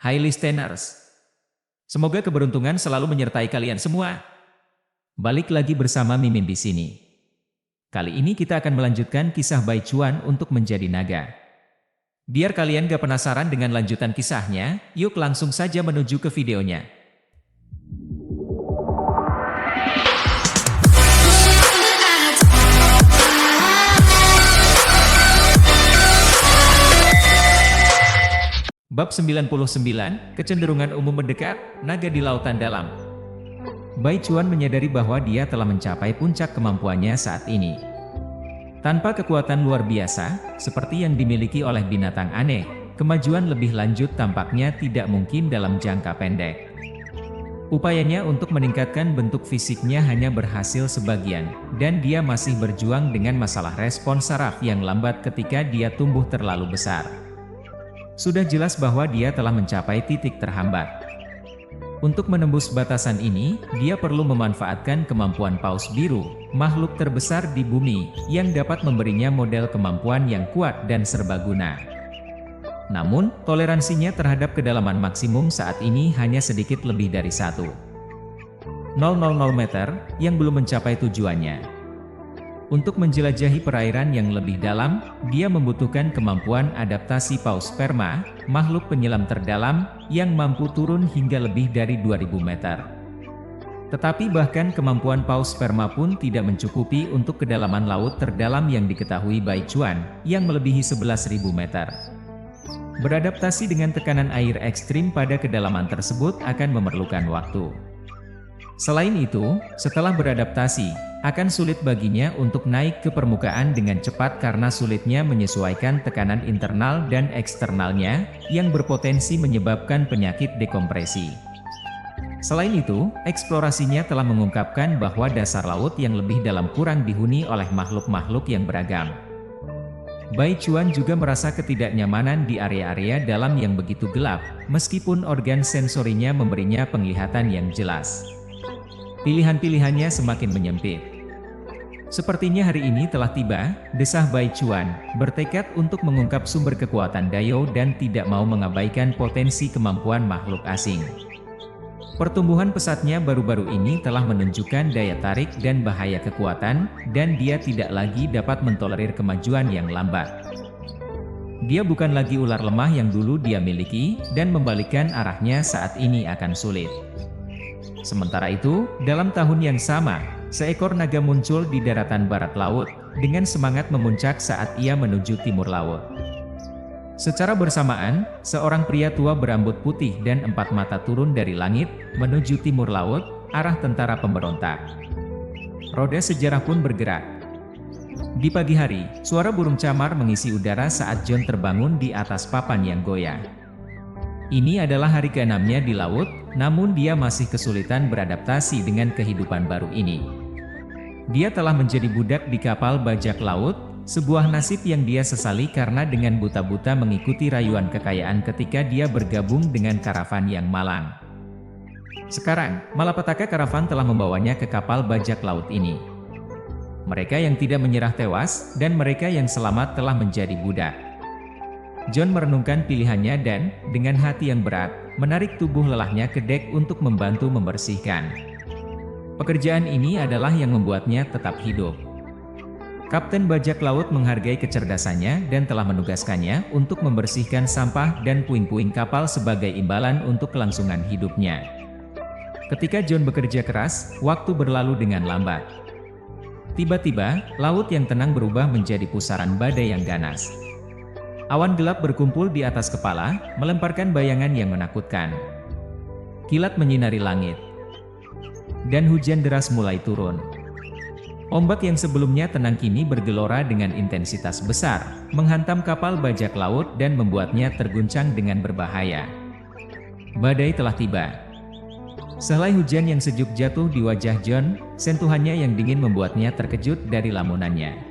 Hai listeners, semoga keberuntungan selalu menyertai kalian semua. Balik lagi bersama Mimin di sini. Kali ini kita akan melanjutkan kisah Bai Chuan untuk menjadi naga. Biar kalian gak penasaran dengan lanjutan kisahnya, yuk langsung saja menuju ke videonya. Bab 99, Kecenderungan Umum Mendekat, Naga di Lautan Dalam. Bai Chuan menyadari bahwa dia telah mencapai puncak kemampuannya saat ini. Tanpa kekuatan luar biasa, seperti yang dimiliki oleh binatang aneh, kemajuan lebih lanjut tampaknya tidak mungkin dalam jangka pendek. Upayanya untuk meningkatkan bentuk fisiknya hanya berhasil sebagian, dan dia masih berjuang dengan masalah respons saraf yang lambat ketika dia tumbuh terlalu besar. Sudah jelas bahwa dia telah mencapai titik terhambat. Untuk menembus batasan ini, dia perlu memanfaatkan kemampuan paus biru, makhluk terbesar di bumi, yang dapat memberinya model kemampuan yang kuat dan serbaguna. Namun, toleransinya terhadap kedalaman maksimum saat ini hanya sedikit lebih dari 1,000 meter, yang belum mencapai tujuannya. Untuk menjelajahi perairan yang lebih dalam, dia membutuhkan kemampuan adaptasi paus sperma, makhluk penyelam terdalam, yang mampu turun hingga lebih dari 2000 meter. Tetapi bahkan kemampuan paus sperma pun tidak mencukupi untuk kedalaman laut terdalam yang diketahui Bai Chuan, yang melebihi 11.000 meter. Beradaptasi dengan tekanan air ekstrim pada kedalaman tersebut akan memerlukan waktu. Selain itu, setelah beradaptasi, akan sulit baginya untuk naik ke permukaan dengan cepat karena sulitnya menyesuaikan tekanan internal dan eksternalnya, yang berpotensi menyebabkan penyakit dekompresi. Selain itu, eksplorasinya telah mengungkapkan bahwa dasar laut yang lebih dalam kurang dihuni oleh makhluk-makhluk yang beragam. Bai Chuan juga merasa ketidaknyamanan di area-area dalam yang begitu gelap, meskipun organ sensorinya memberinya penglihatan yang jelas. Pilihan-pilihannya semakin menyempit. Sepertinya hari ini telah tiba, desah Bai Chuan, bertekad untuk mengungkap sumber kekuatan Dao dan tidak mau mengabaikan potensi kemampuan makhluk asing. Pertumbuhan pesatnya baru-baru ini telah menunjukkan daya tarik dan bahaya kekuatan, dan dia tidak lagi dapat mentolerir kemajuan yang lambat. Dia bukan lagi ular lemah yang dulu dia miliki, dan membalikkan arahnya saat ini akan sulit. Sementara itu, dalam tahun yang sama, seekor naga muncul di daratan barat laut, dengan semangat memuncak saat ia menuju timur laut. Secara bersamaan, seorang pria tua berambut putih dan 4 mata turun dari langit, menuju timur laut, arah tentara pemberontak. Roda sejarah pun bergerak. Di pagi hari, suara burung camar mengisi udara saat John terbangun di atas papan yang goyah. Ini adalah hari ke-6-nya di laut, namun dia masih kesulitan beradaptasi dengan kehidupan baru ini. Dia telah menjadi budak di kapal bajak laut, sebuah nasib yang dia sesali karena dengan buta-buta mengikuti rayuan kekayaan ketika dia bergabung dengan karavan yang malang. Sekarang, malapetaka karavan telah membawanya ke kapal bajak laut ini. Mereka yang tidak menyerah tewas, dan mereka yang selamat telah menjadi budak. John merenungkan pilihannya dan, dengan hati yang berat, menarik tubuh lelahnya ke dek untuk membantu membersihkan. Pekerjaan ini adalah yang membuatnya tetap hidup. Kapten bajak laut menghargai kecerdasannya dan telah menugaskannya untuk membersihkan sampah dan puing-puing kapal sebagai imbalan untuk kelangsungan hidupnya. Ketika John bekerja keras, waktu berlalu dengan lambat. Tiba-tiba, laut yang tenang berubah menjadi pusaran badai yang ganas. Awan gelap berkumpul di atas kepala, melemparkan bayangan yang menakutkan. Kilat menyinari langit. Dan hujan deras mulai turun. Ombak yang sebelumnya tenang kini bergelora dengan intensitas besar, menghantam kapal bajak laut dan membuatnya terguncang dengan berbahaya. Badai telah tiba. Sehelai hujan yang sejuk jatuh di wajah John, sentuhannya yang dingin membuatnya terkejut dari lamunannya.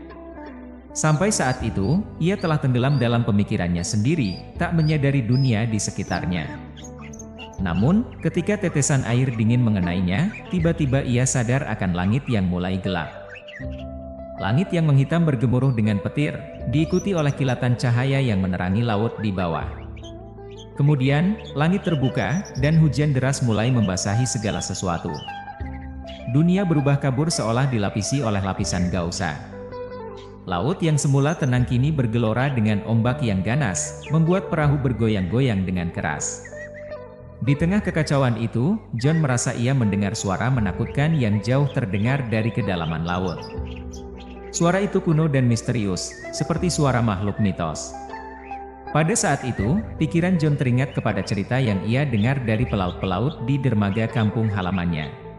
Sampai saat itu, ia telah tenggelam dalam pemikirannya sendiri, tak menyadari dunia di sekitarnya. Namun, ketika tetesan air dingin mengenainya, tiba-tiba ia sadar akan langit yang mulai gelap. Langit yang menghitam bergemuruh dengan petir, diikuti oleh kilatan cahaya yang menerangi laut di bawah. Kemudian, langit terbuka, dan hujan deras mulai membasahi segala sesuatu. Dunia berubah kabur seolah dilapisi oleh lapisan gausa. Laut yang semula tenang kini bergelora dengan ombak yang ganas, membuat perahu bergoyang-goyang dengan keras. Di tengah kekacauan itu, John merasa ia mendengar suara menakutkan yang jauh terdengar dari kedalaman laut. Suara itu kuno dan misterius, seperti suara makhluk mitos. Pada saat itu, pikiran John teringat kepada cerita yang ia dengar dari pelaut-pelaut di dermaga kampung halamannya.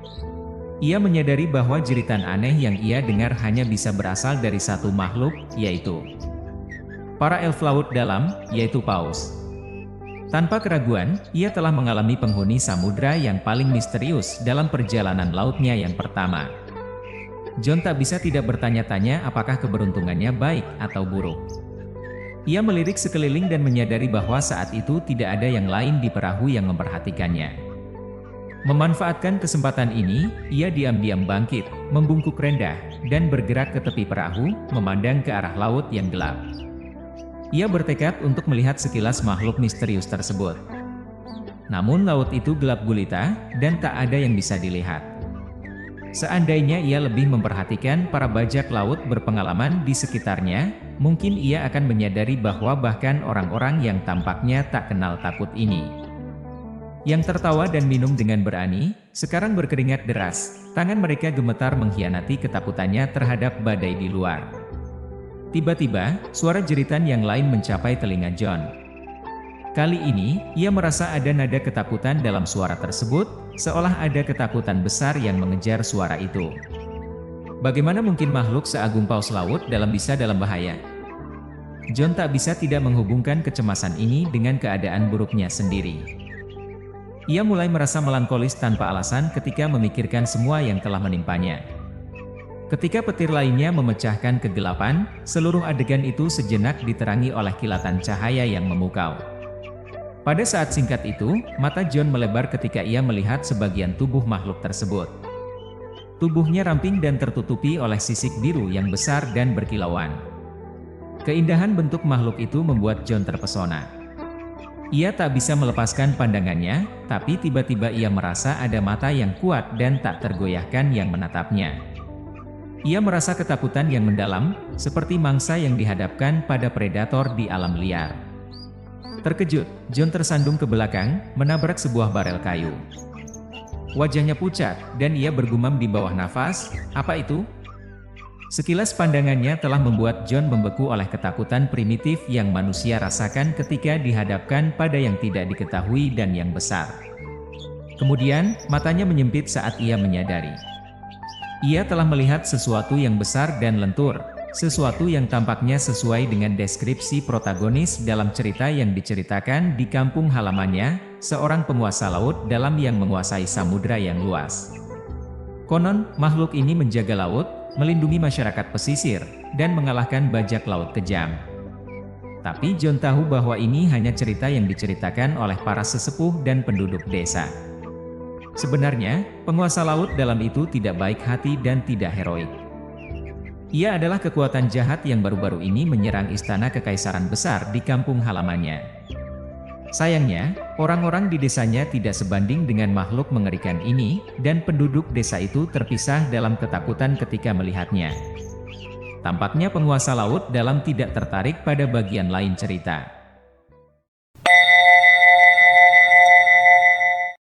Ia menyadari bahwa jeritan aneh yang ia dengar hanya bisa berasal dari satu makhluk, yaitu para elf laut dalam, yaitu paus. Tanpa keraguan, ia telah mengalami penghuni samudra yang paling misterius dalam perjalanan lautnya yang pertama. John tak bisa tidak bertanya-tanya apakah keberuntungannya baik atau buruk. Ia melirik sekeliling dan menyadari bahwa saat itu tidak ada yang lain di perahu yang memperhatikannya. Memanfaatkan kesempatan ini, ia diam-diam bangkit, membungkuk rendah, dan bergerak ke tepi perahu, memandang ke arah laut yang gelap. Ia bertekad untuk melihat sekilas makhluk misterius tersebut. Namun laut itu gelap gulita, dan tak ada yang bisa dilihat. Seandainya ia lebih memperhatikan para bajak laut berpengalaman di sekitarnya, mungkin ia akan menyadari bahwa bahkan orang-orang yang tampaknya tak kenal takut ini, yang tertawa dan minum dengan berani, sekarang berkeringat deras, tangan mereka gemetar mengkhianati ketakutannya terhadap badai di luar. Tiba-tiba, suara jeritan yang lain mencapai telinga John. Kali ini, ia merasa ada nada ketakutan dalam suara tersebut, seolah ada ketakutan besar yang mengejar suara itu. Bagaimana mungkin makhluk seagung paus laut bisa dalam bahaya? John tak bisa tidak menghubungkan kecemasan ini dengan keadaan buruknya sendiri. Ia mulai merasa melankolis tanpa alasan ketika memikirkan semua yang telah menimpanya. Ketika petir lainnya memecahkan kegelapan, seluruh adegan itu sejenak diterangi oleh kilatan cahaya yang memukau. Pada saat singkat itu, mata John melebar ketika ia melihat sebagian tubuh makhluk tersebut. Tubuhnya ramping dan tertutupi oleh sisik biru yang besar dan berkilauan. Keindahan bentuk makhluk itu membuat John terpesona. Ia tak bisa melepaskan pandangannya, tapi tiba-tiba ia merasa ada mata yang kuat dan tak tergoyahkan yang menatapnya. Ia merasa ketakutan yang mendalam, seperti mangsa yang dihadapkan pada predator di alam liar. Terkejut, John tersandung ke belakang, menabrak sebuah barel kayu. Wajahnya pucat, dan ia bergumam di bawah nafas, "Apa itu?" Sekilas pandangannya telah membuat John membeku oleh ketakutan primitif yang manusia rasakan ketika dihadapkan pada yang tidak diketahui dan yang besar. Kemudian, matanya menyempit saat ia menyadari. Ia telah melihat sesuatu yang besar dan lentur. Sesuatu yang tampaknya sesuai dengan deskripsi protagonis dalam cerita yang diceritakan di kampung halamannya, seorang penguasa laut dalam yang menguasai samudra yang luas. Konon, makhluk ini menjaga laut, melindungi masyarakat pesisir, dan mengalahkan bajak laut kejam. Tapi John tahu bahwa ini hanya cerita yang diceritakan oleh para sesepuh dan penduduk desa. Sebenarnya, penguasa laut dalam itu tidak baik hati dan tidak heroik. Ia adalah kekuatan jahat yang baru-baru ini menyerang istana kekaisaran besar di kampung halamannya. Sayangnya, orang-orang di desanya tidak sebanding dengan makhluk mengerikan ini, dan penduduk desa itu terpisah dalam ketakutan ketika melihatnya. Tampaknya penguasa laut dalam tidak tertarik pada bagian lain cerita.